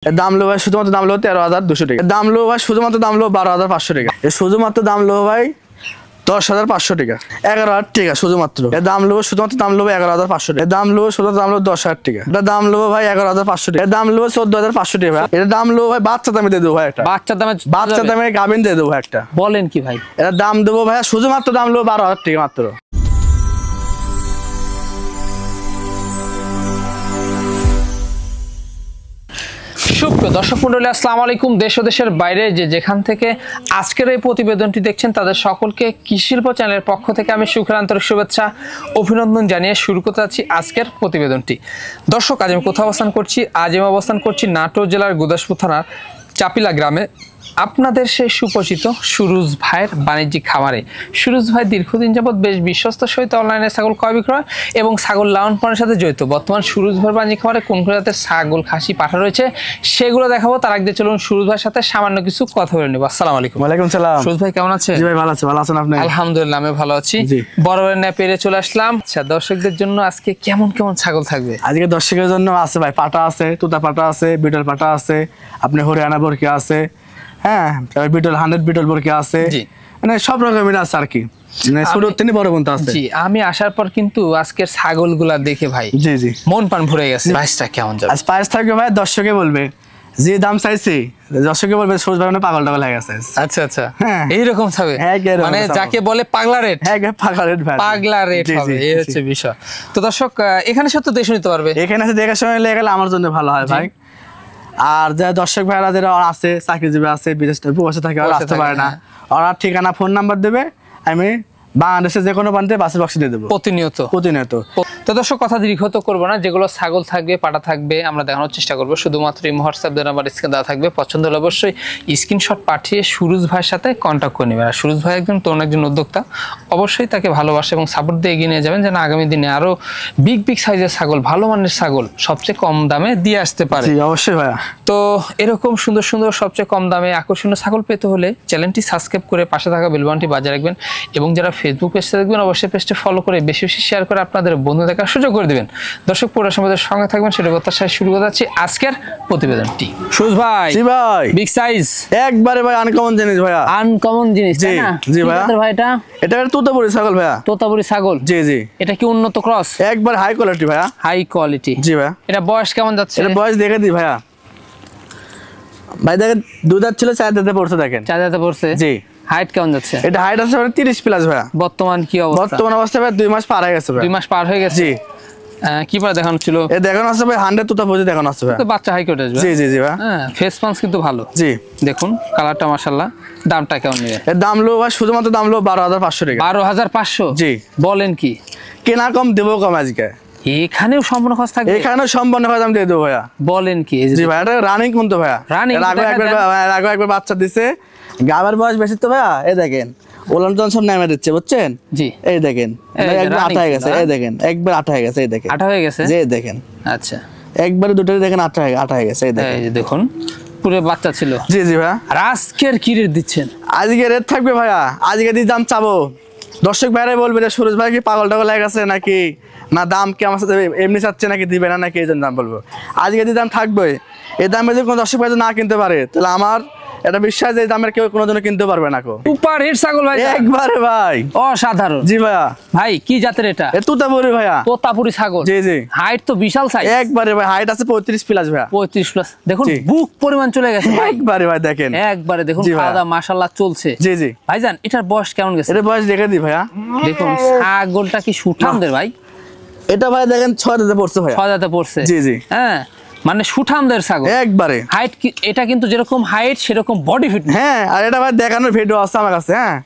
এর দাম লো ভাই শুধুমাত্র দাম লো 13,200 টাকা। দাম লো ভাই শুধুমাত্র দাম লো 12,500 টাকা। এর শুধুমাত্র দাম লো ভাই 10,500 টাকা, 11,000 টাকা শুধুমাত্র। এর দাম লো শুধুমাত্র দাম লো 11,500 টাকা। এর দাম লো শুধুমাত্র দাম লো 10,000 টাকা। এর দাম লো ভাই 11,500 টাকা। এর দাম লো 14,500 টাকা ভাই। এর দাম লো ভাই বাচ্চা দামে দিয়ে দেবো ভাই একটা। বাচ্চা দামে গাভিন দিয়ে দেবো ভাই একটা। বলেন কি ভাই? এর দাম দেবো ভাই শুধুমাত্র দাম লো 12,000 টাকা মাত্র। সুপ্রিয় দর্শক মণ্ডলী, আসসালামু আলাইকুম। দেশ ও দেশের বাইরে যেখান থেকে আজকের এই প্রতিবেদনটি দেখছেন তাদের সকলকে কৃষি শিল্প চ্যানেলের পক্ষ থেকে আমি সুখের আন্তরিক শুভেচ্ছা অভিনন্দন জানিয়ে শুরু করতে যাচ্ছি আজকের প্রতিবেদনটি। দর্শক, আজ আমি কোথাও অবস্থান করছি? আজ আমি অবস্থান করছি নাটোর জেলার গুদাসপুর থানার চাপিলা গ্রামে। আপনাদের সেই সুপরিচিত সুরুজ ভাইয়ের বাণিজ্যিক খামারে। সুরুজ ভাই দীর্ঘদিন যাবৎ বেশ বিশ্বস্ত সহিত অনলাইনে ছাগল ক্রয় বিক্রয় এবং ছাগল লালন পালনের সাথে জড়িত। বর্তমান সুরুজ ভাইয়ের বাণিজ্যিক খামারে কোন কোন জাতের ছাগল, খাসি, পাঠা রয়েছে সেগুলো দেখাবো। তার আগে চলুন সুরুজ ভাইয়ের সাথে সামান্য কিছু কথা বলে নেব। আসসালামু আলাইকুম। ওয়ালাইকুম সালাম। সুরুজ ভাই কেমন আছেন? জি ভাই ভালো আছি। ভালো আছেন আপনি? আলহামদুলিল্লাহ আমি ভালো আছি। বরাবরের ন্যায় পেরে চলে আসলাম। আচ্ছা, দর্শকদের জন্য আজকে কেমন কেমন ছাগল থাকবে? আজকে দর্শকের জন্য আছে ভাই পাঠা আছে, তুতা পাঠা আছে, বিটল পাঠা আছে, আপনি হরিয়ানা বরকি আছে, হ্যাঁ বিটল 100 বিটল বরকি আছে, মানে সব রকমের আছে আর কি। ছোট থেকে বড় পর্যন্ত আছে। জি, আমি আসার পর কিন্তু আজকের ছাগলগুলা দেখে ভাই জি জি মন প্রাণ ভরে গেছে। প্রাইসটা কেমন যাবে? আজ প্রাইস থাকবে ভাই দর্শকে বলবে যে দাম চাইছে, দর্শকে বলবে সুরজ ভাই পাগল টাগল হয়ে গেছে। আচ্ছা আচ্ছা, এইরকম থাকবে মানে যাকে বলে পাগলা রেট। হ্যাঁ পাগলা রেট ভাই, পাগলা রেট হবে, এই হচ্ছে বিষয়। তো দর্শক, এখানে সত্য দেখে নিতে পারবে। এখানে আছে দেখার সময় লেগে গেলে আমার জন্য ভালো হয় ভাই। আর যারা দর্শক ভাইরা যারা আছে, চাকরিজীবী আছে, বিদেশে বসে থাকে, ওরা আসতে পারে না, ওরা ঠিকানা ফোন নাম্বার দেবে, আমি বাংলাদেশে যে কোনো প্রান্তে বাসের বক্সে দিয়ে দেবো প্রতিনিয়ত। তো দর্শক, কথা দীর্ঘ তো করবো না। যেগুলো ছাগল থাকবে, পাটা থাকবে, আমরা দেখানোর চেষ্টা করবো। শুধুমাত্র এই হোয়াটসঅ্যাপ নাম্বার স্ক্রিনে দেওয়া থাকবে। পছন্দ হলে অবশ্যই স্ক্রিনশট পাঠিয়ে সুরুজ ভাইয়ের সাথে কন্ট্যাক্ট করে নেবেন। আর সুরুজ ভাই একজন তরুণ একজন উদ্যোক্তা, অবশ্যই তাকে ভালোবাসা এবং সাপোর্ট দিয়ে এগিয়ে নিয়ে যাবেন, যেন আগামী দিনে আরো বিগ সাইজের ছাগল, ভালো মানের ছাগল সবচেয়ে কম দামে দিয়ে আসতে পারে। অবশ্যই ভাইয়া। তো এরকম সুন্দর সুন্দর সবচেয়ে কম দামে আকর্ষণীয় ছাগল পেতে হলে চ্যানেলটি সাবস্ক্রাইব করে পাশে থাকা বেল বাটনটি বাজিয়ে রাখবেন এবং যারা ফেসবুক পেজটা দেখবেন অবশ্যই পেজটি ফলো করে বেশি বেশি শেয়ার করে আপনাদের বন্ধু দেখার সুযোগ করে দিবেন। দর্শক, পুরো সময়ের সঙ্গে থাকবেন, সেটা প্রত্যাশায় শুরু করে যাচ্ছি আজকের প্রতিবেদনটি। সুজ ভাই, জি ভাই, বিগ সাইজ একবারে ভাই আনকমন জিনিস ভাইয়া, আনকমন জিনিস। জি জি ভাইয়া। ভাই এটা তোতাপুরি ছাগল ভাইয়া, তোতাপুরি ছাগল। জি জি। এটা কি উন্নত ক্রস? একবার হাই কোয়ালিটি ভাইয়া, হাই কোয়ালিটি। জি ভাইয়া। এটা বয়স কেমন যাচ্ছে? এটা বয়স দেখে দি ভাইয়া, ভাই দেখেন 2 দাঁত ছিল, 4 দাঁতে পড়ছে, দেখেন 4 দাঁতে পড়ছে। জি। হাইট কেমন যাচ্ছে? এটা হাইট আছে 30 প্লাস ভাইয়া। বর্তমান কি অবস্থা? বর্তমান অবস্থা ভাই 2 মাস পার হয়ে গেছে ভাই। 2 মাস পার হয়ে গেছে। জি। কি পারে দেখানো ছিল? এ দেখানো আছে ভাই 100 তোতাপুরি দেখানো আছে ভাই। তো বাচ্চা হাই কোট আসবে। জি জি জি ভাই। হ্যাঁ, ফেস পাঞ্চ কিন্তু ভালো। জি। দেখুন কালারটা মাশাআল্লাহ। দামটা কেমন নেবে? এর দাম লো ভাই শুধুমাত্র দাম লো 12,500 টাকা। 12,500? জি। বলেন কি? কেনা কম দেবো কম আজকে। এখানেও সম্পূর্ণ খরচ থাকবে? এখানেও সম্পূর্ণ খরচ আমি দিয়ে দেবো ভাইয়া। বলেন কি? জি ভাই, এটা রানিং কিন্তু ভাইয়া। রানিং একবার বাচ্চা দিছে, গাবার বয়স বেশি তো ভাইয়া। এই দেখেন ওলান জন সব নামে দিচ্ছে, বুঝছেন? জি। এই দেখেন একবার আঠা হয়ে গেছে, এই দেখেন একবার আঠা হয়ে গেছে, এই দেখেন আঠা হয়ে গেছে। জি দেখেন। আচ্ছা, একবারে দুটোই দেখেন আঠা হয়ে গেছে, এই দেখেন। এই দেখুন পুরো বাচ্চা ছিল। জি জি ভাইয়া। আর আজকের কি রেট দিচ্ছেন? আজকে রেট থাকবে ভাইয়া, আজকে দিয়ে দাম চাবো। দর্শক ভাইরাই বলবে যে সুরজ ভাই কি পাগল টাগল হয়ে গেছে নাকি, না দাম কি আমার সাথে এমনি চাচ্ছে নাকি, দিবে না নাকি, এই জন্য দাম বলবো। আজকে দিয়ে দাম থাকবে। এই দামে যদি কোনো দর্শক ভাই না কিনতে পারে, তাহলে আমার এটা বিশ্বাস যে দামের কেউ কোনোদিনও কিনতে পারবে না। সুপার হিট ছাগল ভাই, একবারে ভাই অসাধারণ। জি ভাইয়া। ভাই কি জাতের এটা? তোতাপুরি ভাইয়া। তোতাপুরি ছাগল। জি জি। হাইট তো বিশাল সাইজ। একবারে ভাই হাইট আছে 35 প্লাস ভাইয়া। 35 প্লাস। দেখুন বুক পরিমাণ চলে গেছে ভাই। একবারে ভাই দেখেন, একবারে দেখুন খাওয়া মাশাআল্লাহ চলছে। জি জি। ভাইজান এটার বয়স কেমন গেছে? এর বয়স দেখে দি ভাইয়া। দেখুন ছাগলটা কি সুঠামদের ভাই। এটা ভাই দেখেন 6 দাঁতে পড়ছে ভাইয়া। 6 দাঁতে পড়ছে। জি জি। হ্যাঁ, মানে সুঠামদের ছাগল একবারে। হাইট এটা কিন্তু যেরকম হাইট সেরকম বডি ফিট। হ্যাঁ, আর এটা ভাই দেখানোর ভিডিও আছে আমার কাছে। হ্যাঁ,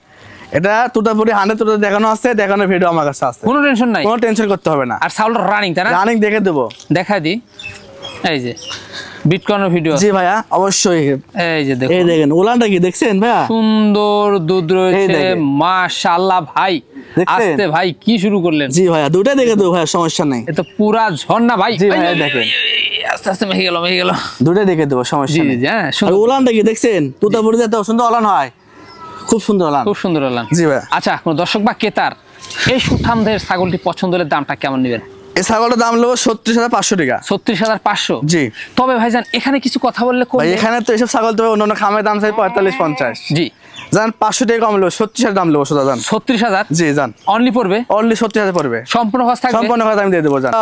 এটা তোতাপুরি 100 তোতা দেখানো আছে, দেখানোর ভিডিও আমার কাছে আছে। কোনো টেনশন নাই, কোনো টেনশন করতে হবে না। আর ছাগলটা রানিং, তাই না? রানিং দেখে দেবো, দেখাই দি। এই যে বিটকয়েনের ভিডিও। জি ভাইয়া অবশ্যই। এই যে দেখুন, এই দেখেন ওলানটা কি দেখছেন ভাইয়া? সুন্দর দুধ রয়েছে মাশাআল্লাহ ভাই। আস্তে ভাই কি শুরু করলেন? জি ভাইয়া, দুটো দেখে দেবো ভাইয়া, সমস্যা নাই। এটা পুরা ঝর্ণা ভাই। জি ভাইয়া দেখেন, আস্তে আস্তে মেহে গেল। দুটো দেখে দেবো, সমস্যা নেই। জি হ্যাঁ। আর ওলানটা কি দেখছেন? তোতাপুরি এত সুন্দর ওলান হয়, খুব সুন্দর ওলান, খুব সুন্দর ওলান। জি ভাইয়া। আচ্ছা, কোন দর্শক বা ক্রেতার এই সুঠামদের ছাগলটি পছন্দ হলে দামটা কেমন নেবেন? এই ছাগলটার দাম নেবো 36,500 টাকা। 36,500। জি। তবে ভাইজান এখানে কিছু কথা বললে ভাই এখানে তো এইসব ছাগল তবে অন্যান্য খামের দাম চাই 45-50। জি। জান 500 টাকা কম নেবো, 36,000 দাম নেবো সোজা জান। 36,000 জি জান। অনলি পড়বে? অনলি 36,000 পড়বে। সম্পূর্ণ খরচ থাকবে? সম্পূর্ণ খরচ আমি দিয়ে দেবো জান।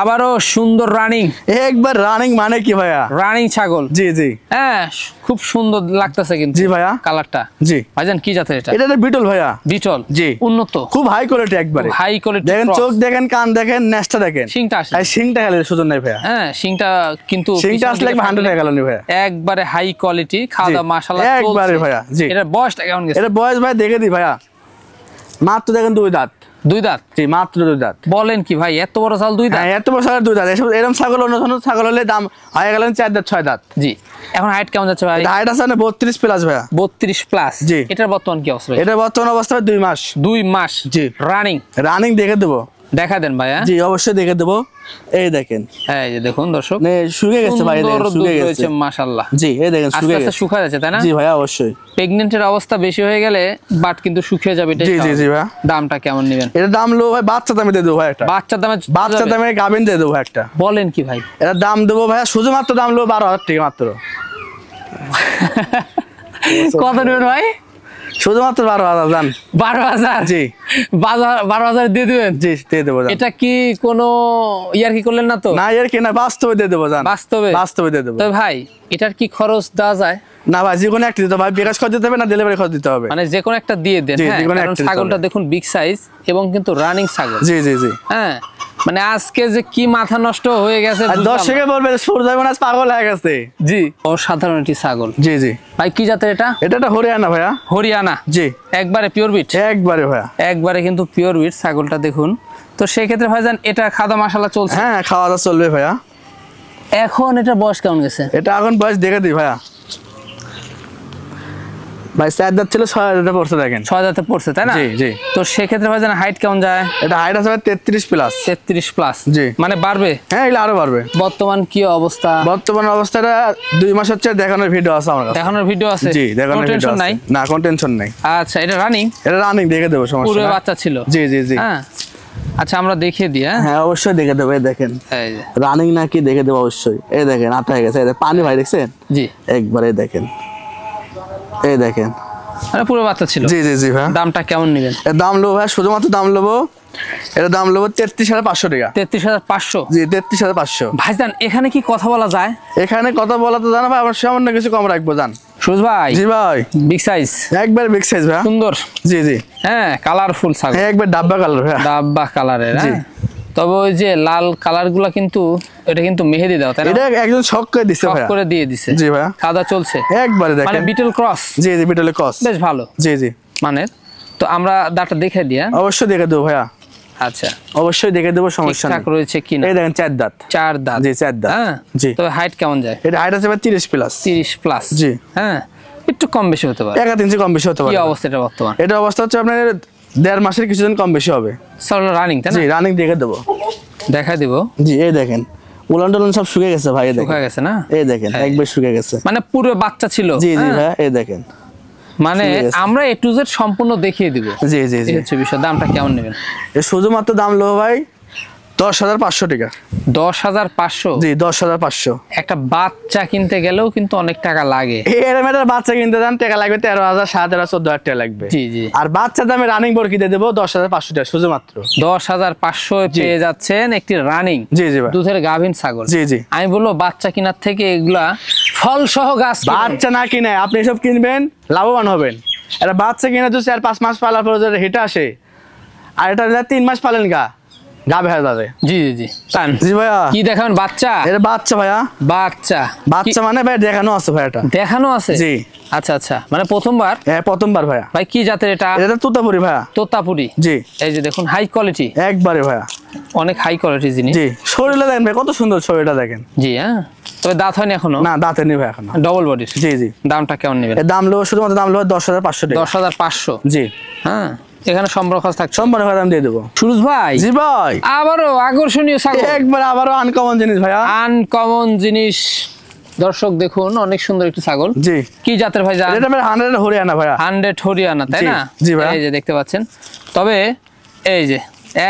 আবারও সুন্দর রানিং। একবার রানিং মানে কি ভাইয়া? রানিং ছাগল। জি জি। হ্যাঁ খুব সুন্দর লাগতেছে কিন্তু। জি ভাইয়া। কালারটা। জি। ভাইজান কি জাতের এটা? এটা বিটল ভাইয়া। বিটল। জি। উন্নত। খুব হাই কোয়ালিটি একবারে। High quality. দেখেন চোখ দেখেন, কান দেখেন, নেজটা দেখেন। শিংটা আসে। এই শিংটা খালি সুজন নাই ভাইয়া। হ্যাঁ শিংটা কিন্তু শিংটা আসলে 100 টাকা গেল নি ভাইয়া। একবারে হাই কোয়ালিটি, খাওয়া দাওয়া মাশাআল্লাহ চলছে। একবারে ভাইয়া। জি। এটার বয়সটা কেমন গেছে? এটা বয়স ভাই দেখে দি ভাইয়া, মাত্র দেখেন 2 দাঁত। 2 দাঁত? জি মাত্র 2 দাঁত। বলেন কি ভাই, এত বড় ছাগল 2 দাঁত? হ্যাঁ এত বড় ছাগল 2 দাঁত। এরকম ছাগল অন্য ছাগল হলে দাম হয়ে গেল 4 দাঁত 6 দাঁত। জি। এখন হাইট কেমন যাচ্ছে ভাই? হাইট আছে না 32 প্লাস ভাইয়া। 32 প্লাস। জি। এটার বর্তমান কি অবস্থা? এটা বর্তমান অবস্থা 2 মাস। 2 মাস। জি। রানিং। রানিং দেখে দেবো। দেখা দেন ভাইয়া। জি অবশ্যই দেখে দেবো। এই দেখেন, এই যে দেখুন দর্শক, শুকিয়ে গেছে ভাই, সুন্দর দুধ শুকিয়ে গেছে রয়েছে মাশাআল্লাহ। জি এই দেখেন আস্তে শুকিয়ে আস্তে গেছে। শুকায় যাচ্ছে তাই না? জি ভাইয়া অবশ্যই। প্রেগন্যান্টের অবস্থা বেশি হয়ে গেলে বাট কিন্তু শুকিয়ে যাবে। জি জি জি ভাইয়া। দামটা কেমন নেবেন? এটা দাম লো ভাই, বাচ্চা দামে দিয়ে দেবো ভাই একটা। বাচ্চা দামে গাভিন দিয়ে দেবো একটা। বলেন কি ভাই? এটা দাম দেবো ভাইয়া শুধুমাত্র দাম লো 12,000 টাকা মাত্র। কত নেবেন ভাই? শুধুমাত্র 12,000 দাম। 12,000? জি। 12,000 দিয়ে দিবেন? জি দিয়ে দেবো। এটা কি কোনো ইয়ার কি করলেন না তো? না এর কিনা বাস্তবে দিয়ে দেবো জান। বাস্তবে দিয়ে দেবো। তো ভাই এটার কি খরচ দেওয়া যায়? না ভাই যে কোনো একটা দিতে হবে, বিকাশ খরচ দিতে হবে না ডেলিভারি খরচ দিতে হবে। মানে যে কোনো একটা দিয়ে দেন। জি, হ্যাঁ যে কোনো কারণ একটা দিতে ছাগলটা হবে। দেখুন বিগ সাইজ এবং কিন্তু রানিং ছাগল। জি জি জি। হ্যাঁ মানে আজকে যে কি মাথা নষ্ট হয়ে গেছে আর বুঝলাম না। দর্শকে বলবে সূর্যমন পাগল হয়ে গেছে। জি। অসাধারণ একটি ছাগল। জি জি। ভাই কি জাতের এটা? এটা একটা হরিয়ানা ভাইয়া। হরিয়ানা? জি। একবারে পিওর বিট? একবারে ভাইয়া। একবারে কিন্তু পিওর বিট ছাগলটা দেখুন। তো সেই ক্ষেত্রে ভাইজান এটা খাওয়া মাশাআল্লাহ চলছে? হ্যাঁ খাওয়া দাওয়া চলবে ভাইয়া। এখন এটা বয়স কেমন গেছে? এটা এখন বয়স দেখে দিই ভাইয়া। ভাই 4 দাঁত ছিল 6 দাঁতে পড়ছে দেখেন। 6 দাঁতে পড়ছে তাই না? জি জি। তো সেই ক্ষেত্রে ভাইজান হাইট কেমন যায়? এটা হাইট আছে 33 প্লাস। 33 প্লাস? জি। মানে বাড়বে? হ্যাঁ এগুলো আরো বাড়বে। বর্তমান কি অবস্থা? বর্তমান অবস্থাটা 2 মাস হচ্ছে, দেখানোর ভিডিও আছে আমার কাছে। দেখানোর ভিডিও আছে? জি দেখানোর ভিডিও টেনশন আছে। নাই? না কোনো টেনশন নাই। আচ্ছা এটা রানিং? এটা রানিং দেখে দেবো, সমস্যা পুরো না। বাচ্চা ছিল? জি জি জি। হ্যাঁ আচ্ছা আমরা দেখিয়ে দিই। হ্যাঁ অবশ্যই দেখে দেবো। এই দেখেন এই যে রানিং নাকি দেখে দেবো অবশ্যই। এই দেখেন আটা হয়ে গেছে। এই দেখেন পানি ভাই দেখছেন? জি। একবারে দেখেন, এই দেখেন মানে পুরো বাচ্চা ছিল? জি জি জি ভাই। দামটা কেমন নেবেন? এর দাম নেবো ভাই, শুধুমাত্র দাম নেবো, এটা দাম নেবো 33,500 টাকা। 33,500? জি 33,500। ভাইজান এখানে কি কথা বলা যায়? এখানে কথা বলা তো জানা ভাই, আমরা সামান্য কিছু কম রাখবো জান। সুজ ভাই? জি ভাই। Big size? একবার বিগ সাইজ ভাই। সুন্দর। জি জি। হ্যাঁ কালারফুল ছাগল। হ্যাঁ একবার ডাব্বা কালার ভাই। ডাব্বা কালারের। জি। তবে ওই যে লাল কালার গুলা কিন্তু এটা কিন্তু মেহেদি দাও তাই না? এটা একজন শক করে দিছে শক ভাই। করে দিয়ে দিছে? জি ভাই। খাওয়া চলছে? একবারে মানে দেখেন। বিটল ক্রস? জি জি বিটলে ক্রস। বেশ ভালো জি জি। মানে তো আমরা দাঁতটা দেখে দিই। অবশ্যই দেখে দেবো ভাইয়া। আচ্ছা অবশ্যই দেখে দেবো, সমস্যা নেই। ঠিকঠাক রয়েছে কিনা? এই দেখেন 4 দাঁত। 4 দাঁত? জি 4 দাঁত। হ্যাঁ জি। তবে হাইট কেমন যায়? এটা হাইট আছে 30 প্লাস। 30 প্লাস? জি। হ্যাঁ একটু কম বেশি হতে পারে। 1 ইঞ্চি কম বেশি হতে কি পারে। অবস্থা এটা বর্তমান? এটা অবস্থা হচ্ছে আপনার 1.5 মাসের কিছুদিন কম বেশি হবে। সব রানিং তাই না? জি রানিং দেখে দেবো। দেখা দিব। জি এই দেখেন উলান টুলান সব শুকিয়ে গেছে ভাই। এই দেখেন শুকিয়ে গেছে না? এই দেখেন একবার শুকিয়ে গেছে। মানে পুরো বাচ্চা ছিল? জি জি হ্যাঁ? ভাই এই দেখেন। মানে শুকিয়ে গেছে। আমরা A to Z সম্পূর্ণ দেখিয়ে দিব। জি জি জি। এই হচ্ছে বিষয়। দামটা কেমন নেবেন? এর শুধুমাত্র দাম লো ভাই 10,500 টাকা। 10,500? জি 10,500। একটা বাচ্চা কিনতে গেলেও কিন্তু অনেক টাকা লাগে। এরম একটা বাচ্চা কিনতে যান টাকা লাগবে 13,000, 7,000, 14,000 টাকা লাগবে। জি জি। আর বাচ্চা দামে রানিং বোর কিনে দেবো 10,500 টাকা শুধুমাত্র। 10,500 পেয়ে যাচ্ছেন একটি রানিং জি জি ভাই। দুধের গাভীন ছাগল। জি জি। আমি বলবো বাচ্চা কেনার থেকে এগুলা ফল সহ গাছ কিনুন। বাচ্চা না কিনে আপনি এসব কিনবেন, লাভবান হবেন। একটা বাচ্চা কিনে তো 4-5 মাস পালার পর যদি হেঁটে আসে, আর এটা 3 মাস পালেন গাবে হয়ে যাবে। জি জি জি। জি ভাইয়া। কি দেখাবেন? বাচ্চা? এটা বাচ্চা ভাইয়া। বাচ্চা? বাচ্চা মানে ভাই দেখানো আছে ভাই, এটা দেখানো আছে? জি। আচ্ছা আচ্ছা মানে প্রথমবার? হ্যাঁ প্রথমবার ভাইয়া। ভাই কি জাতের এটা? এটা তোতাপুরি ভাইয়া। তোতাপুরি? জি। এই যে দেখুন হাই কোয়ালিটি একবারে ভাইয়া। অনেক হাই কোয়ালিটি জিনিস। জি শরীরটা দেখেন ভাই, কত সুন্দর শরীরটা দেখেন। জি হ্যাঁ। তবে দাঁত হয়নি এখনো? না দাঁতে নেই ভাই এখন। ডবল বডির? জি জি। দামটা কেমন নেবেন? এর দাম লো শুধুমাত্র দাম লো 10,500 টাকা। 10,500? জি। হ্যাঁ এখানে সম্পর্ক খরচ থাকছে? সম্পূর্ণ দাম দিয়ে দেবো। সুরজ ভাই? জি ভাই। আবারও আকর্ষণীয় ছাগল। একবার আবারও আনকমন জিনিস ভাইয়া। আনকমন জিনিস। দর্শক দেখুন অনেক সুন্দর একটি ছাগল। জি। কি জাতের ভাই? এটা 100 হরিয়ানা ভাইয়া। 100 হরিয়ানা তাই জি, না? জি ভাই। এই যে দেখতে পাচ্ছেন। তবে এই যে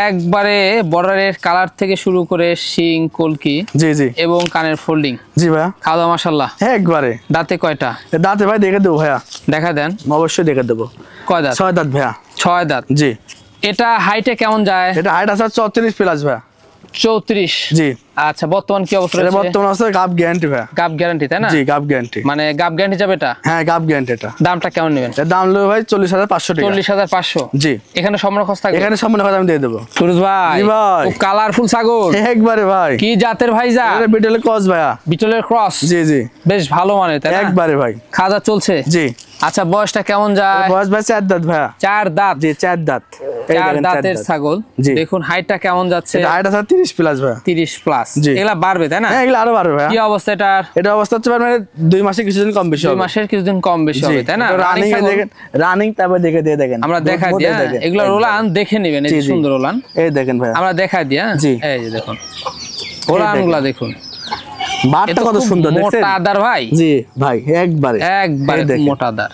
একবারে বর্ডারের কালার থেকে শুরু করে শিং কলকি জি জি এবং কানের ফোল্ডিং। জি ভাইয়া, খাওয়া দাওয়া মাশাআল্লাহ একবারে। দাঁতে কয়টা? দাঁতে ভাই দেখে দেবো ভাইয়া, দেখা দেন। অবশ্যই দেখে দেবো। কয় দাঁত? 6 দাঁত ভাইয়া। 6 দাঁত। জি। এটা হাইটে কেমন যায়? এটা হাইট আছে 34 প্লাস ভাইয়া। 34। জি। আচ্ছা, বর্তমান কি অবস্থা এটা রয়েছে? বর্তমান অবস্থায় গাব গ্যারান্টি ভাইয়া। গাব গ্যারান্টি তাই না? জি, গাব গ্যারান্টি। মানে গাব গ্যারান্টি যাবে এটা? হ্যাঁ, গাব গ্যারান্টি। এটা দামটা কেমন নেবেন? এর দাম হলো ভাই 40,500 টাকা। 40,500। জি। এখানে সম্মান খরচ থাকবে? এখানে সম্পূর্ণ কথা আমি দিয়ে দেবো। সুরজ ভাই, জি ভাই। খুব কালারফুল ছাগল। একবারে ভাই। কি জাতের ভাই? যা এটা বিটল ক্রস ভাইয়া। বিটলের ক্রস। জি জি। বেশ ভালো মানে তাই না? একবারে ভাই। খাওয়া চলছে? জি। আচ্ছা, বয়সটা কেমন যায়? বয়স ভাই 4 দাঁত ভাইয়া। 4 দাঁত। জি, 4 দাঁত। 4 দাঁতের ছাগল। জি। দেখুন হাইটটা কেমন যাচ্ছে? এটা হাইট আছে 30 প্লাস ভাইয়া। 30 প্লাস। জি। এগুলা বাড়বে তাই না? হ্যাঁ, এগুলো আরো বাড়বে ভাইয়া। কি অবস্থা এটার? এটা অবস্থা হচ্ছে মানে 2 মাসে কিছুদিন কম বেশি 2 হবে। মাসের কিছুদিন কম বেশি হবে তাই না? রানিং এ দেখেন, রানিং তারপর দেখে দিয়ে দেখেন। আমরা দেখাই দিই। এগুলা রোলান দেখে নেবেন। এই যে সুন্দর রোলান। এই দেখেন ভাইয়া। আমরা দেখাই দিই। জি। এই যে দেখুন রোলানগুলা দেখুন। বাটটা কত সুন্দর দেখছেন? মোটা আদার ভাই। জি ভাই, একবারে একবারে মোটা আদার।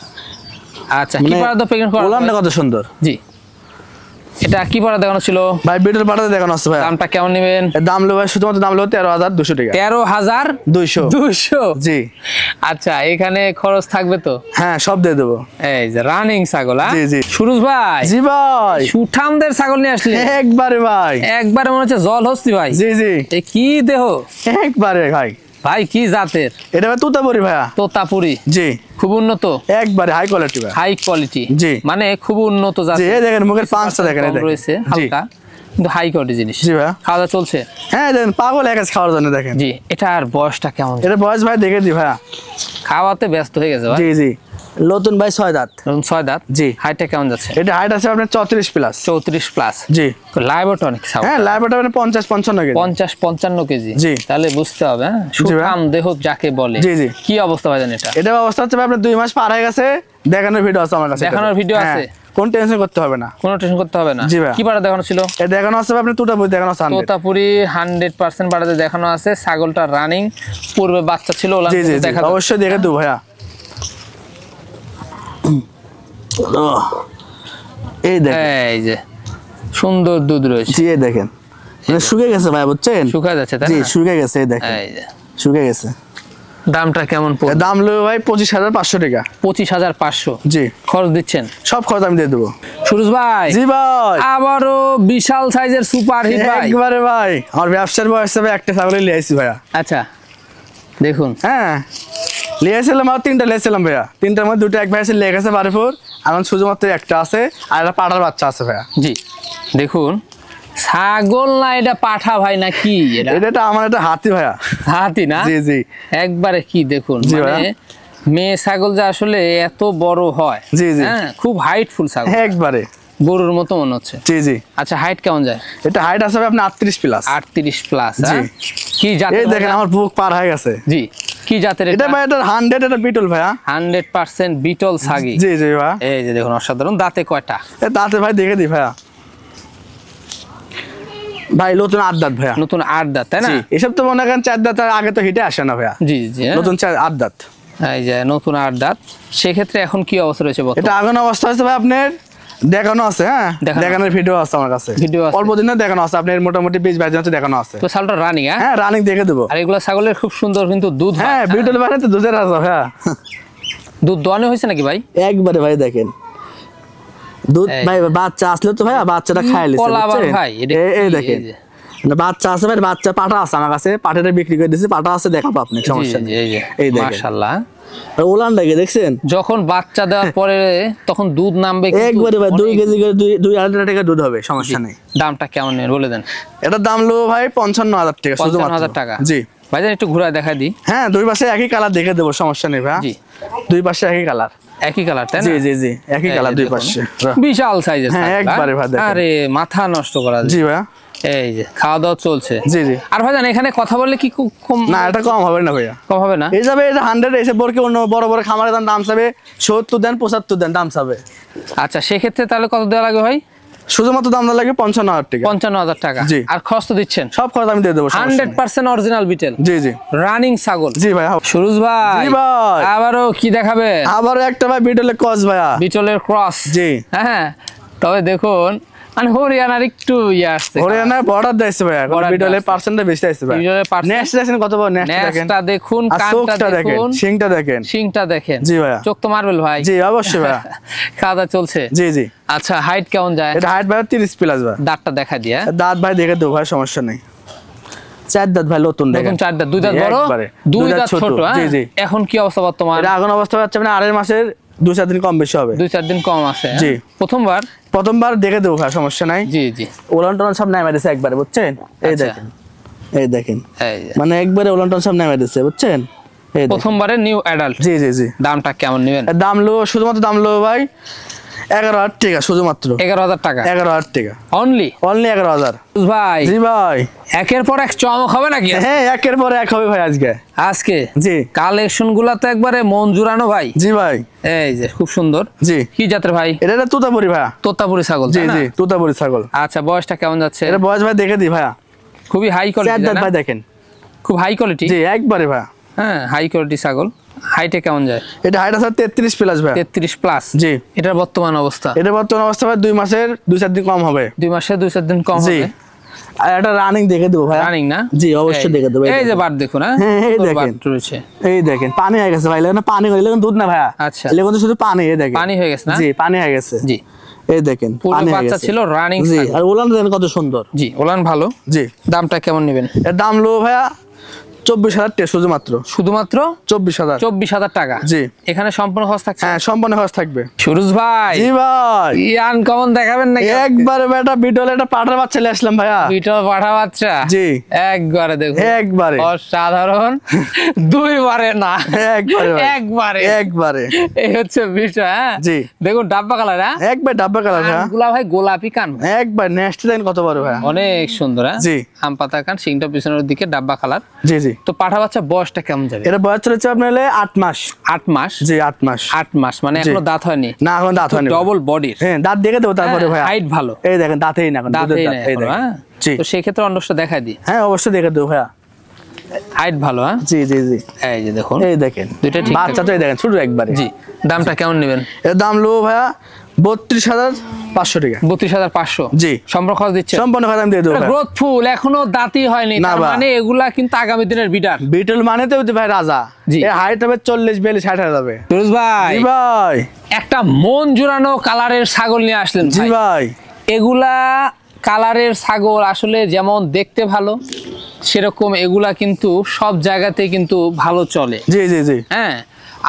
আচ্ছা, কি পাড়া প্রেগন্যান্ট করা? রোলানটা কত সুন্দর। জি। এটা কি পাড়া দেখানো ছিল? ভাই বিটল পাড়াতে দেখানো আছে ভাই। দামটা কেমন নেবেন? এর দাম লো ভাই, শুধুমাত্র দাম লো 13,200 টাকা। 13,200। জি। আচ্ছা, এখানে খরচ থাকবে তো? হ্যাঁ, সব দিয়ে দেবো। এই যে রানিং ছাগল। জি জি। সুরজ ভাই। জি ভাই। সুঠামদের ছাগল নিয়ে আসলে? একবারে ভাই। একবারে মনে হচ্ছে জল হস্তি ভাই। জি জি। এ কি দেহ একবারে ভাই। ভাই, কি জাতের? এটা ভাই তুতাপুরি ভাইয়া। তোতাপুরি। জি। খুব উন্নত। একবারে হাই কোয়ালিটি ভাই। High quality. জি। মানে খুব উন্নত জাত। জি, এই দেখেন মুখের পাঁচটা দেখেন, এই কম দেখেন। রয়েছে জি। হালকা, কিন্তু হাই কোয়ালিটি জিনিস। জি ভাইয়া। খাওয়া দাওয়া চলছে? হ্যাঁ, দেখেন পাগল একাজ খাওয়ার জন্য দেখেন। জি। এটার বয়সটা কেমন? এটা বয়স ভাই দেখে দি ভাইয়া। খাওয়াতে ব্যস্ত হয়ে গেছে ভাই। জি জি। নতুন ভাই 6 দাঁত। 6 দাঁত। জি। হাইটটা কেমন যাচ্ছে? এটা হাইট আছে আপনার 34 প্লাস। 34 প্লাস। জি। লাইভটা অনেক ছাগল। হ্যাঁ, লাইভটা মানে 50-55 কেজি। 50-55 কেজি। জি। তাহলে বুঝতে হবে। হ্যাঁ, জি ভাই। সুঠাম দেহ যাকে বলে। জি জি। কি অবস্থা ভাই জানেন এটা? এটা অবস্থা হচ্ছে ভাই আপনার 2 মাস পার হয়ে গেছে, দেখানোর ভিডিও আছে আমার কাছে। দেখানোর ভিডিও আছে? কোন টেনশন করতে হবে না। কোনো টেনশন করতে হবে না। জি ভাই। কি পাড়া দেখানো ছিল? এটা দেখানো আছে ভাই আপনার তুতাপুরি দেখানো আছে 100। তোতাপুরি 100% পাড়াতে দেখানো আছে। ছাগলটা রানিং, পূর্বে বাচ্চা ছিল। ওলা জি জি জি, দেখা অবশ্যই দেখে দেবো ভাইয়া। এই দেখেন। এই যে সুন্দর দুধ রয়েছে। জি, এই দেখেন মানে শুকিয়ে গেছে ভাই, বুঝছেন? শুকায় যাচ্ছে তাই জি, না? শুকিয়ে গেছে, এই দেখেন এই যে শুকিয়ে গেছে। দামটা কেমন পড়বে? এর দাম লো ভাই 25,500 টাকা। 25,500। জি। খরচ দিচ্ছেন? সব খরচ আমি দিয়ে দেবো। সুরজ ভাই। জি ভাই। আবারও বিশাল সাইজের সুপার হিট ভাই। একবারে ভাই, আমার ব্যবসার বয়স হিসেবে একটা ছাগলই লিয়ে আসছি ভাইয়া। আচ্ছা, দেখুন। হ্যাঁ, লিয়ে আসছিলাম আর 3টা লিয়েছিলাম ভাইয়া। 3টার মধ্যে 2টা এক ভাই এসে লেগে গেছে বাড়িপুর। এখন শুধুমাত্র একটা আছে, আর একটা পাড়ার বাচ্চা আছে ভাইয়া। জি। দেখুন ছাগল না এটা পাঠা ভাই না কি এটা? এটা আমার একটা হাতি ভাইয়া। হাতি না? জি জি। একবারে কি দেখুন, জি মানে ভাইয়া। মেয়ে ছাগল যে আসলে এত বড় হয়। জি জি। হ্যাঁ, খুব হাইটফুল ছাগল। একবারে গরুর মতো মনে হচ্ছে। জি জি। আচ্ছা, হাইট কেমন যায়? এটা হাইট আছে ভাই আপনার 38 প্লাস। 38 প্লাস। জি। কি জাতের? এই দেখেন আমার বুক পার হয়ে গেছে। জি। কি জাতের এটা এটা? ভাই এটা 100, এটা বিটল ভাইয়া। 100% বিটল ছাগি। জি জি ভাইয়া। এই যে দেখুন অসাধারণ। দাঁতে কয়টা? তাতে ভাই দেখে দি ভাইয়া। ভাই নতুন 8 দাঁত ভাইয়া। নতুন 8 দাঁত তাই না? জি। এসব তো মনে করেন 4 দাঁত, আগে তো হিটে আসে না ভাইয়া। জি জি। নতুন 8 দাঁত। এই যে নতুন 8 দাঁত। সেক্ষেত্রে এখন কি অবস্থা রয়েছে এটা বর্তমানে? আগুন অবস্থা আছে ভাই আপনার দেখানো আছে। হ্যাঁ, দেখানোর ভিডিও আছে আমার কাছে। ভিডিও আছে? অল্প দিনে দেখানো আছে আপনার, মোটামুটি 20-22 দিন দেখানো আছে। তো ছাগলটা রানিং? হ্যাঁ, রানিং দেখে দেবো। আর এগুলা ছাগলের খুব সুন্দর কিন্তু দুধ হয়। হ্যাঁ, বিটল মানে তো দুধের রাজা ভাইয়া। দুধ দোয়ানো হয়েছে নাকি ভাই? একবারে ভাই দেখেন দুধ ভাই, বাচ্চা আসলে তো ভাইয়া বাচ্চাটা খাইলে ভাই। এই দেখেন বাচ্চা আছে ভাই, বাচ্চা পাঠা আছে আমার কাছে, পাঠাটা বিক্রি করে দিয়েছি, পাঠা আছে, দেখাবো আপনি, সমস্যা নেই। এই দেখেন মাশাআল্লাহ। আর ওলানটাকে দেখছেন? যখন বাচ্চা দেওয়ার পরে তখন দুধ নামবে কিন্তু একবারে ভাই 2 অনেক। কেজি করে 2-2.5 টাকা দুধ হবে, সমস্যা নেই। দামটা কেমন নেন বলে দেন। এটার দাম লো ভাই 55,000 টাকা, শুধু 55,000 টাকা। জি ভাইজান একটু ঘুরায় দেখা দিই। হ্যাঁ, দুই পাশে একই কালার দেখে দেবো, সমস্যা নেই ভাই। জি। দুই পাশে একই কালার। একই কালার তাই না? জি জি জি, একই এই কালার যে দুই দেখুন, পাশে। বিশাল সাইজের। হ্যাঁ, একবারে ভাই দেখেন। আরে মাথা নষ্ট করা যায়। জি ভাই। এই যে খাওয়া দাওয়া চলছে। জি জি। আর ভাইজান এখানে কথা বললে কি কম? না, এটা কম হবে না ভাইয়া। কম হবে না? এই যাবে এটা 100, এসে বরকে অন্য বড় বড় খামারে দাম চাবে 70 দেন, 75 দেন, দাম চাবে। আচ্ছা, সেক্ষেত্রে তাহলে কত দেওয়া লাগবে ভাই? শুধুমাত্র দাম লাগে 55,000 টাকা। 55,000 টাকা। জি। আর খরচ তো দিচ্ছেন? সব খরচ আমি দিয়ে দেবো, 100% অরিজিনাল বিটেল। জি জি। রানিং ছাগল। জি ভাই। সুরজ ভাই। জি ভাই। আবারও কি দেখাবে? আবারও একটা ভাই বিটলের ক্রস ভাইয়া। বিটলের ক্রস। জি। হ্যাঁ, তবে দেখুন মানে হরিয়ানার একটু ইয়ে আসছে, হরিয়ানার বর্ডার দিয়েছে ভাই, Border বিটলের আছে। পার্সেন্টটা বেশি আছে ভাই। বিটলের percent- নেক্সট দেখেন কত বড়, নেক্সট দেখেন, নেজটা দেখুন, আর কানটা চোখটা দেখেন, দেখুন, শিংটা দেখেন। শিংটা দেখেন। জি ভাইয়া। চোখ তো মার্বেল ভাই। জি অবশ্যই ভাইয়া। খাওয়া চলছে। জি জি। আচ্ছা, হাইট কেমন যায়? এটা হাইট ভাই 30 প্লাস ভাই। দাঁতটা দেখা দিয়ে। দাঁত ভাই দেখে দেবো ভাই, সমস্যা নেই। 4 দাঁত ভাই, নতুন দেখেন। নতুন 4 দাঁত, 2 দাঁত জি, বড়, একবারে। 2 দুই দাঁত ছোট। জি জি। এখন কি অবস্থা বর্তমান? এটা আগুন অবস্থা হচ্ছে মানে 2.5 মাসের 2-4 দিন কম বেশি হবে। 2-4 দিন কম আছে। জি। প্রথমবার। প্রথমবার দেখে দেবো ভাই, সমস্যা নাই। জি জি। ওলান টোলান সব নামে দিয়েছে একবারে, বুঝছেন? এই আচ্ছা। দেখেন, এই দেখেন, এই যে। মানে একবারে ওলান টোলান সব নামে দিয়েছে, বুঝছেন? এই দেখেন। প্রথমবারে নিউ অ্যাডাল্ট। জি জি জি। দামটা কেমন নেবেন? এর দাম লো, শুধুমাত্র দাম লো ভাই 11,000 টাকা, শুধুমাত্র 11,000 টাকা 11,000 টাকা, অনলি। অনলি 11,000। ভাই জি ভাই। একের পর এক চমক হবে নাকি হ্যাঁ, একের পরে এক হবে ভাই আজকে। আজকে? জি কালেকশন গুলা তো একবারে মন জুড়ানো ভাই। জি ভাই। এই যে খুব সুন্দর। জি। কি জাতের ভাই? এটা একটা তোতাপুরি ভাইয়া। তোতাপুরি ছাগল, জি তাই না? জি, তোতাপুরি ছাগল। আচ্ছা, বয়সটা কেমন যাচ্ছে? এটা বয়স ভাই দেখে দি ভাইয়া, খুবই হাই 4 কোয়ালিটি দাঁত না? ভাই দেখেন। খুব হাই কোয়ালিটি। জি একবারে ভাইয়া। হ্যাঁ, হাই কোয়ালিটি ছাগল। হাইটে কেমন যায়? এটা হাইট আছে 33 প্লাস ভাইয়া। 33 প্লাস। জি। এটার বর্তমান অবস্থা? এটা বর্তমান অবস্থা ভাই 2 মাসের 2-4 দিন কম হবে। 2 মাসে 2-4 দিন কম জি। হবে। আর এটা রানিং দেখে দেবো ভাই। রানিং না? জি অবশ্যই দেখে দেবো। এই যে বাট দেখুন। হ্যাঁ, হ্যাঁ, এই সুন্দর দেখেন। বাট রয়েছে। এই দেখেন, পানি হয়ে গেছে ভাই, না পানি হইলে দুধ না ভাইয়া। আচ্ছা। এলে কিন্তু শুধু পানি, এই দেখেন পানি হয়ে গেছে না? জি, পানি হয়ে গেছে। জি। এই দেখেন, পুরো পানি হয়ে বাচ্চা গেছে। ছিল, রানিং জি, ছাগল। আর ওলান দেখেন কত সুন্দর। জি, ওলান ভালো। জি। দামটা কেমন নেবেন? এর দাম লো ভাইয়া 24,000 টাকা, শুধুমাত্র শুধুমাত্র 24,000। 24,000 টাকা। জি। এখানে সম্পূর্ণ খরচ থাকছে। হ্যাঁ, সম্পূর্ণ খরচ থাকবে। সুরজ ভাই, জি ভাই। ইয়ান কমন দেখাবেন নাকি? একবারে বেটা বিটল একটা পাটার বাচ্চা নিয়ে আসলাম ভাইয়া। বিটল পাঠা বাচ্চা। জি। একবারে দেখুন, একবারে। অসাধারণ। দুইবারে না, একবারে ভাই। একবারে। একবারে। এই হচ্ছে বিষয়। হ্যাঁ, জি। দেখুন ডাব্বা কালার। হ্যাঁ, একবার ডাব্বা কালার ভাইয়া। কানগুলা ভাই গোলাপি কান। একবার নেক্সট দেন কত বড় ভাইয়া। অনেক সুন্দর। হ্যাঁ, জি। আম পাতা কান, সিংটা পিছনের দিকে ডাব্বা কালার। জি জি। তো পাঠা বাচ্চা বয়সটা কেমন যাবে? এটা বয়স চলেছে আপনার 8 মাস। 8 মাস। জি 8 মাস। 8 মাস মানে জি। এখনো দাঁত হয়নি? না এখন দাঁত হয়নি। ডবল বডির। হ্যাঁ, দাঁত দেখে দেবো তারপরে ভাইয়া। হাইট ভালো। এই দেখেন দাঁতেই না এখন, দুধের দাঁতেই দাঁত, নাই এই এখনো। দেখেন। হ্যাঁ, জি। তো সেই ক্ষেত্রে অন্ডসটা দেখাই দিই। হ্যাঁ অবশ্যই দেখে দেবো ভাইয়া। হাইট ভালো। হ্যাঁ, জি জি জি। এই যে দেখুন, এই দেখেন দুইটা ঠিক বাচ্চা তো, এই দেখেন ছোট একবারে। জি। দামটা কেমন নেবেন? এর দাম লো ভাইয়া 32,500 টাকা। 32,500। জি। সম্পর্ক খরচ দিচ্ছে? সম্পূর্ণ কথা আমি দিয়ে দেবো ভাইয়া। গ্রোথ ফুল, এখনো দাঁতই হয়নি, না তার বা। মানে এগুলা কিন্তু আগামী দিনের বিডার। বিটল মানে তো ভাই রাজা। জি। এর হাইট হবে 40-42 60 হয়ে যাবে। ফিরোজ ভাই, জি ভাই। একটা মন জুড়ানো কালারের ছাগল নিয়ে আসলেন জি ভাই। ভাই। এগুলা কালারের ছাগল আসলে যেমন দেখতে ভালো, সেরকম এগুলা কিন্তু সব জায়গাতে কিন্তু ভালো চলে। জি জি জি। হ্যাঁ,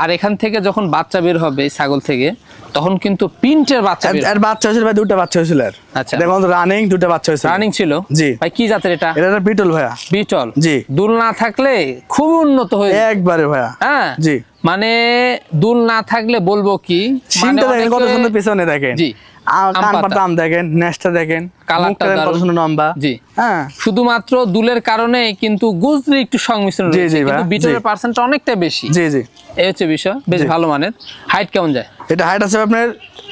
আর এখান থেকে যখন বাচ্চা বের হবে এই ছাগল থেকে, তখন কিন্তু প্রিন্টের বাচ্চা বের হবে। এর বাচ্চা হয়েছিল ভাই, 2টা বাচ্চা হয়েছিল এর। আচ্ছা। দেখুন রানিং 2টা বাচ্চা হয়েছিল। রানিং ছিল? জি। ভাই কি জাতের এটা? এটা একটা বিটল ভাইয়া। বিটল। জি। দুল না থাকলে খুব উন্নত হয়ে যায়। একবারে ভাইয়া। হ্যাঁ, জি। মানে দুল না থাকলে বলবো কি, সিংটা দেখেন কত অনেকে- সুন্দর, পিছনে দেখেন। জি। কান আম পাতা পাতা। আম দেখেন, নেস্টটা দেখেন, কালারটা মুখটা দেখেন কত দারুণ। সুন্দর লম্বা। জি। হ্যাঁ। শুধুমাত্র দুলের কারণে কিন্তু গুজরি একটু সংমিশ্রণ জি, রয়েছে, জি কিন্তু ভাই, বিটলের জি। পার্সেন্টটা অনেকটা বেশি। জি জি। এই হচ্ছে বিষয়, বেশ জি। ভালো মানের। হাইট কেমন যায়? এটা হাইট আছে আপনার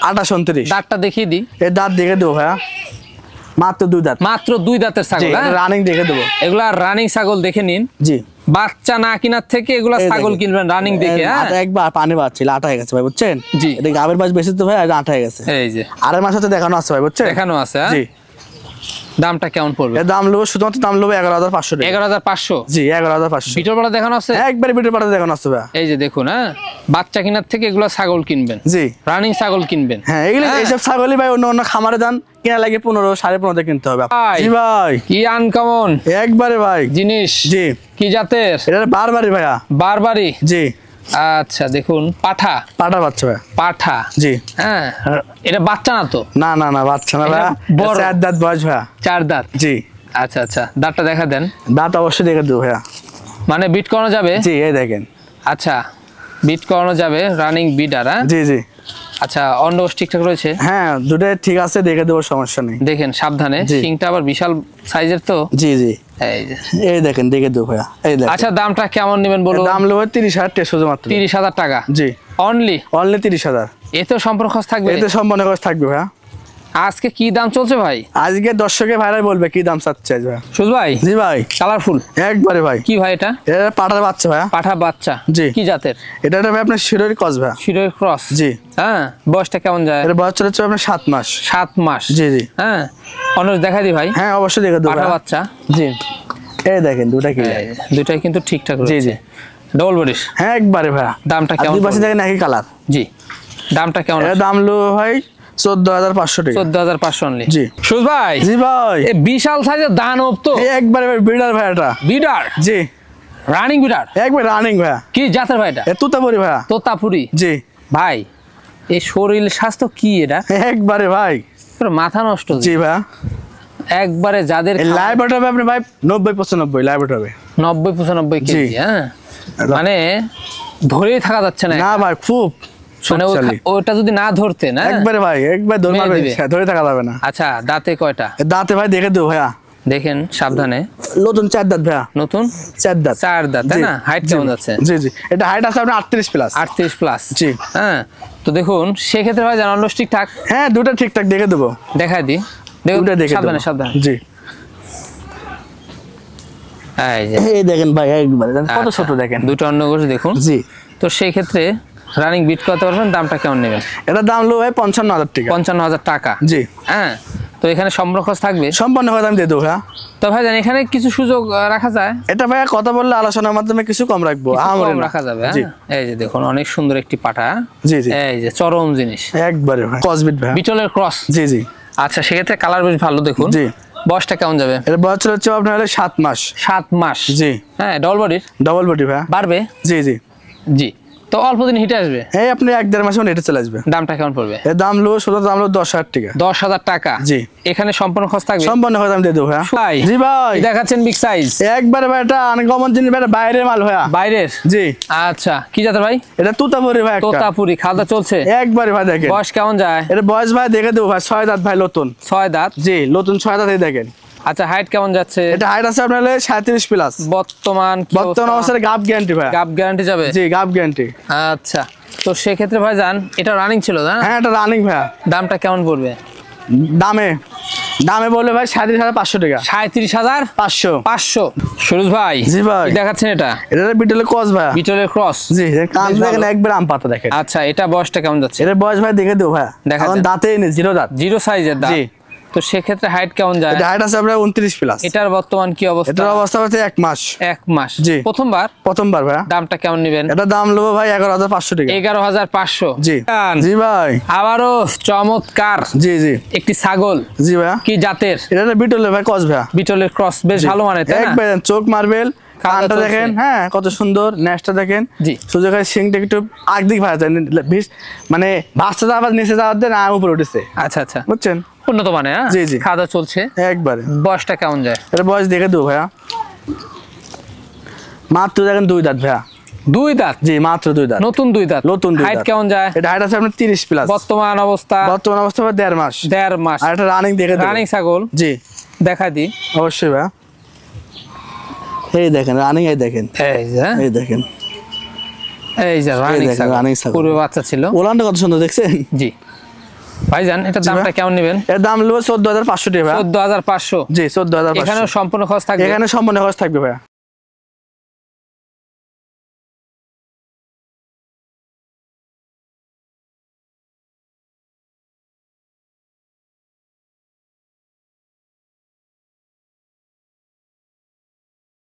28-29। দাঁতটা দেখিয়ে দিই। এর দাঁত দেখে দেবো ভাইয়া, মাত্র 2 দাঁত। মাত্র 2 দাঁতের ছাগল। হ্যাঁ, রানিং দেখে দেবো। এগুলা রানিং ছাগল দেখে নিন। জি। বাচ্চা না কিনার থেকে এগুলা এই ছাগল দেখেন। কিনবেন রানিং দেখে। হ্যাঁ, আটা একবার পানি বাড়ছিল, আটা হয়ে গেছে ভাই, বুঝছেন? জি। এটা গাবের বাস বেশি তো ভাই, আর আটা হয়ে গেছে। এই যে 2.5 মাস হতে দেখানো আছে ভাই, বুঝছেন? দেখানো আছে। হ্যাঁ? জি। দামটা কেমন পড়বে? এর দাম নেবো, শুধুমাত্র দাম নেবো 11,500 টাকা। 11,500। জি 11,500। বিটল পাড়া দেখানো আছে। একবারে বিটল পাটাতে দেখানো আছে ভাই। এই যে দেখুন। হ্যাঁ, বাচ্চা কিনার থেকে এগুলা ছাগল কিনবেন, জি। রানিং ছাগল কিনবেন। হ্যাঁ, এগুলো হ্যাঁ। এইসব ছাগলই ভাই অন্য অন্য খামারে দান কিনা লাগে 15-15.5 কিনতে হবে। ভাই। জি ভাই। কি আনকমন একবারে ভাই। জিনিস। জি। কি জাতের? এটা বারবারই ভাইয়া। বারবারি। জি। আচ্ছা, দেখুন পাঠা। পাটা বাচ্চা ভাই। পাঠা। জি। হ্যাঁ, এটা বাচ্চা না তো? না না না, বাচ্চা না এটা ভাইয়া, বড়। 4 দাঁত বয়স ভাইয়া। 4 দাঁত। জি। আচ্ছা আচ্ছা, দাঁতটা দেখা দেন। দাঁত অবশ্যই দেখে দেবো ভাইয়া। মানে বিট করানো যাবে? জি এই দেখেন। আচ্ছা, বিট করানো যাবে, রানিং বিডার। জি জি। আচ্ছা, অন্ডকোষ ঠিকঠাক রয়েছে? হ্যাঁ, দুটোই ঠিক আছে, দেখে দেবো, সমস্যা নেই। দেখেন সাবধানে, জি। শিংটা আবার বিশাল সাইজের তো। জি জি। এই যে। এই দেখেন, দেখে দেবো ভাইয়া, এই দেখেন। আচ্ছা, দামটা কেমন নেবেন বলুন? দাম নেবো 30,000 টাকা শুধুমাত্র। 30,000 টাকা জি। অনলি? অনলি 30,000। এতেও সম্পর্ক খরচ থাকবে? এতে সম্পন্ন খরচ থাকবে ভাইয়া। আজকে কি দাম চলছে ভাই? আজকে দর্শকের ভাইরাই বলবে কি দাম চাচ্ছে আজ ভাই। সুজ ভাই, জি ভাই, কালারফুল একবারে ভাই। কি ভাই এটা? এটা পাঠার বাচ্চা ভাই। পাঠা বাচ্চা, জি। কি জাতের? এটা ভাই আপনার শিরোর কস ভাই। শিরোর ক্রস, জি। হ্যাঁ, বয়সটা কেমন যায়? এর বয়স চলেছে আপনার 7 মাস। 7 মাস, জি জি। হ্যাঁ, অনস দেখা দি ভাই। হ্যাঁ অবশ্যই দেখে দেবো পাঠা বাচ্চা, জি। এই দেখেন দুটা কি, দুটাই কিন্তু ঠিকঠাক জি রয়েছে। জি। ডবল বডির, হ্যাঁ একবারে ভাই। দামটা কেমন? দুই পাশে দেখেন একই কালার। জি, দামটা কেমন? এর দাম লো ভাই 14,500 টাকা। 14,500 অনলি। জি। সুজ ভাই, জি ভাই, এ বিশাল সাইজের দানব তো। এই একবারে ভাই বিডার ভাই এটা। বিডার, জি। রানিং বিডার, একবার রানিং ভাই। কি জাতের ভাই এটা? এ তুতাপুরি ভাই। তোতাপুরি। জি। ভাই এই শরীর স্বাস্থ্য কি এটা? একবারে ভাই। পুরো মাথা নষ্ট। জি ভাই। একবারে যাদের লাইভ হবে আপনি ভাই 90-95 লাইভ হবে। 90-95 জি। কেজি, হ্যাঁ, মানে ধরেই থাকা যাচ্ছে না। না ভাই খুব মানে শক্তিশালী। ওটা যদি না ধরতে না, একবারে ভাই একবার ধরে মেরে মারবে, দিবে। ধরে থাকা যাবে না। আচ্ছা, দাঁতে কয়টা? এ দাঁতে ভাই দেখে দেবো ভাইয়া। দেখেন সাবধানে। নতুন 4 দাঁত ভাইয়া। নতুন 4 দাঁত। 4 দাঁত, তাই জি, না? হাইট জি, কেমন যাচ্ছে? জি জি। এটা হাইট আছে আপনার 38 প্লাস। 38 প্লাস। জি। হ্যাঁ, তো দেখুন সেক্ষেত্রে ভাই জানানো ঠিকঠাক হ্যাঁ দুটো ঠিকঠাক দেখে দেবো। দেখাই দিই। দেখুন দুটো দেখে সাবধানে দেবো। সাবধানে। জি। এই যে এই দেখেন ভাই একবারে কত আচ্ছা, ছোট দেখেন। দুটো অন্য গোছ দেখুন। জি। তো সেই ক্ষেত্রে রানিং বিট করতে পারবেন, দামটা কেমন নেবেন? এটা দাম লো ভাই 55,000 টাকা। 55,000 টাকা। জি। হ্যাঁ, তো এখানে সম্পূর্ণ খরচ থাকবে। সম্পন্ন হয়ে আমি দিয়ে দেবো ভাইয়া। তো ভাই জানি এখানে কিছু সুযোগ রাখা যায়। এটা ভাইয়া কথা বললে আলোচনার মাধ্যমে কিছু কম রাখবো। কিছু আমরে কম না। রাখা যাবে। জি। হ্যাঁ, এই যে দেখুন অনেক সুন্দর একটি পাঠা। জি জি। এই যে চরম জিনিস, একবারে ভাই কসবিট ভাই। বিটলের ক্রস। জি জি। আচ্ছা, সেক্ষেত্রে কালার বেশ ভালো দেখুন। জি। বয়সটা কেমন যাবে? এর বয়স চলেছে আপনার হলে 7 মাস। 7 মাস। জি। হ্যাঁ, ডবল বডির, ডবল বডি ভাইয়া। বাড়বে। জি জি। জি, তো অল্প দিন হিটে আসবে। এই আপনি 1-1.5 মাসে এটা চলে আসবে। দামটা কেমন পড়বে? এর দাম লো শুধু দাম লো 10,000 টাকা। 10,000 টাকা। জি। এখানে সম্পূর্ণ খরচ থাকবে। সম্পন্ন হয়ে আমি দিয়ে দেবো ভাইয়া। ভাই, জি ভাই। দেখাচ্ছেন বিগ সাইজ। একবারে ভাই এটা আনকমন জিনিস ভাই, এটা বাইরের মাল ভাইয়া। বাইরের। জি। আচ্ছা, কি জাতের ভাই? এটা তুতাপুরি ভাই একটা। তোতাপুরি, খাওয়া চলছে। একবারে ভাই দেখেন। বয়স কেমন যায়? এটা বয়স ভাই দেখে দেবো ভাই 6 দাঁত ভাই নতুন। 6 দাঁত। জি নতুন 6 দাঁত এই দেখেন। আচ্ছা, হাইট কেমন যাচ্ছে? এটা হাইট আছে আপনার 37 প্লাস। বর্তমান কি বর্তমান অবস্থায় গাব গ্যারান্টি ভাই। গাপ গ্যারান্টি যাবে? জি গাব গ্যারান্টি। আচ্ছা, তো সেক্ষেত্রে ভাই জান এটা রানিং ছিল না? হ্যাঁ এটা রানিং ভাইয়া। দামটা কেমন পড়বে? দামে বলবে ভাই 37,500 টাকা। 37,500। 500। সুরজ ভাই, জি ভাই। কি দেখাচ্ছেন এটা? এটা বিটলে কস ভাইয়া। বিটলের ক্রস। জি কান বেশ দেখেন ভালো। একবার আম পাতা দেখেন। আচ্ছা, এটা বয়সটা কেমন যাচ্ছে? এর বয়স ভাই দেখে দেবো ভাইয়া। দেখা এখন যাক। দাঁতে নেই, 0 দাঁত। 0 সাইজের দাঁত। জি। তো সেক্ষেত্রে হাইট কেমন যায়? এটা হাইট আছে আপনার 29 প্লাস। এটার বর্তমান কি অবস্থা? এটার অবস্থা হচ্ছে 1 মাস। 1 মাস। জি। প্রথমবার ভাইয়া। দামটা কেমন নেবেন? এটা দাম নেবো ভাই 11,500 টাকা। 11,500। জি। জি ভাই। আবারও চমৎকার জি জি। একটি ছাগল। জি ভাইয়া। কি জাতের? এটা বিটলে ভাই কস ভাইয়া। বিটলের ক্রস, বেশ ভালো মানে, তাই না? একবার চোখ মার্বেল, কানটা কানটা চলছে। দেখেন, হ্যাঁ কত সুন্দর, নেশটা দেখেন। জি। সুযোগ হয় সিংটা একটু আগদিক ভাড়া যায়, মানে ভাসতে যাওয়ার নিচে যাওয়ার দিয়ে না উপরে উঠেছে, আচ্ছা আচ্ছা, বুঝছেন? উন্নত মানে। হ্যাঁ, জি, জি। খাওয়া দাওয়া চলছে। একবারে। বয়সটা কেমন যায়? এটা বয়স দেখে দেবো ভাইয়া। মাত্র দেখেন 2 দাঁত ভাইয়া। 2 দাঁত। জি মাত্র 2 দাঁত। নতুন 2 দাঁত। নতুন 2 হাইট দাঁত। কেমন যায়? এটা হাইট আছে আপনার 30 প্লাস। বর্তমান অবস্থা বর্তমান অবস্থা ভাই 1.5 মাস। 1.5 মাস। আর এটা রানিং দেখে দেবো। রানিং ছাগল। জি দেখা দি। অবশ্যই ভাইয়া। এই দেখেন রানিং, এই দেখেন, এই যে, হ্যাঁ? এই দেখেন, এই যে রানিং দেখেন, ছাগল। running ছাগল। পূর্বে বাচ্চা ছিল। ওলানটা কত সুন্দর দেখছেন? জি। ভাইজান এটার জি দামটা ভাই। কেমন নেবেন? এর দাম হলো 14,500 টাকা ভাইয়া। 14,500। জি 14,500। এখানেও সম্পূর্ণ খরচ থাকবে। এখানে সম্পূর্ণ খরচ থাকবে ভাইয়া।